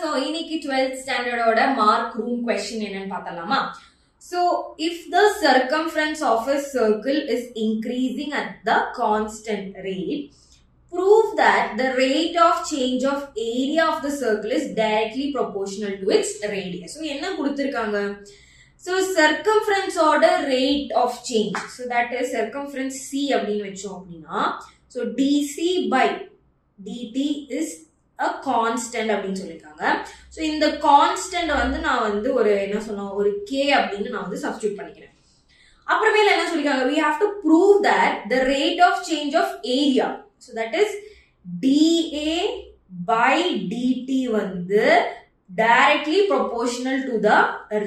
So இன்னைக்கு 12th standard ஓட mark room question என்னன்னு பார்த்தலாமா? So if the circumference of a circle is increasing at the constant rate, prove that the rate of change of area of the circle is directly proportional to its radius. So என்ன கொடுத்திருக்காங்க? So circumference order rate of change. So that is circumference C அப்படின்னு வெச்சோம் அப்படினா, so dc by dt is a constant அப்படின்னு சொல்லிருக்காங்க. So இந்த constant வந்து நான் வந்து ஒரு என்ன சொன்னோம், ஒரு k அப்படின்னு நான் வந்து substitute பண்ணிக்கிறேன். அப்புறமேல என்ன சொல்லிருக்காங்க, we have to prove that the rate of change of area, so that is dA by dt வந்து directly proportional to the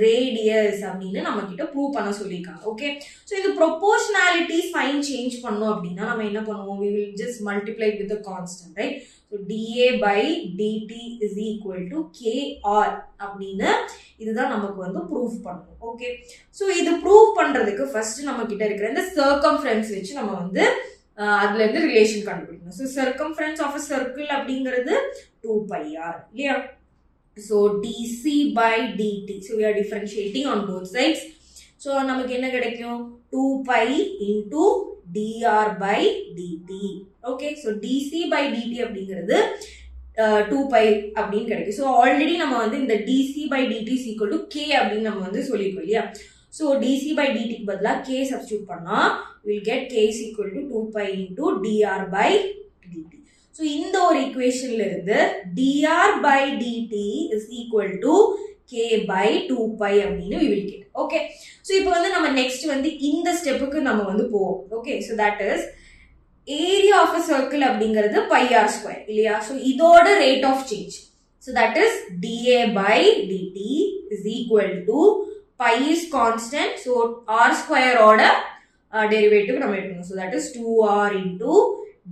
radius அப்படின்னு நம்ம கிட்ட prove பண்ண சொல்லிருக்காங்க. ஓகே, so இந்த proportionality sign change பண்ணோம் அப்படின்னா நம்ம என்ன பண்ணுவோம், we will just multiply with the constant, right? So dA by dt is equal to kr அப்படின்னு இதுதான் நமக்கு வந்து prove பண்ணணும். ஓகே, so இது prove பண்றதுக்கு first நம்ம கிட்ட இருக்கிற இந்த circumference வச்சு நம்ம வந்து அதுல இருந்து ரிலேஷன் கண்டுபிடிக்கணும். So circumference of a circle அப்படிங்கிறது 2πr இல்லையா? So dc by dt, so we are differentiating on both sides. So நமக்கு என்ன கிடைக்கும், 2pi into dr by dt. Okay, so dc by dt அப்படிங்கிறது 2pi அப்படின்னு கிடைக்கும். So already நம்ம வந்து இந்த dc by dt is equal to k அப்படின்னு நம்ம வந்து சொல்லிருக்கோம் இல்லையா? So dc by dt க்கு பதிலா k substitute பண்ணா we will get k is equal to 2pi into dr by dt. So இந்த ஒரு equationல இருந்து dr by dt is equal to k by 2pi அப்படின்னு we will get. Okay, so இப்போ வந்து நம்ம next வந்து இந்த ஸ்டெப்புக்கு நம்ம வந்து போவோம். Okay, so that is area of a circle அப்படிங்கிறது pi r square இல்லையா? So இதோட rate of change, so that is dA by dt is equal to pi is constant, so r square ஓட derivative நம்ம எடுக்கணும். So that is 2r into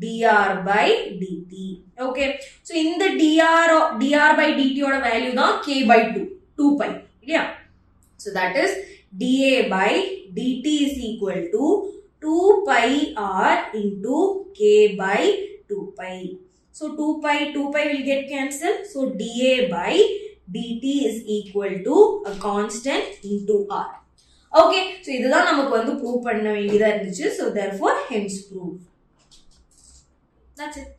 dr by dt. Okay, so இந்த dr by dt ஓட value தான் k by 2pi இல்லையா? So that is dA by dt is equal to 2pi r into k by 2pi. So 2pi will get cancelled. So dA by dt is equal to a constant into r. Okay, so இதுதான் நமக்கு வந்து prove பண்ண வேண்டியதா இருந்துச்சு. So therefore hence prove. That's it.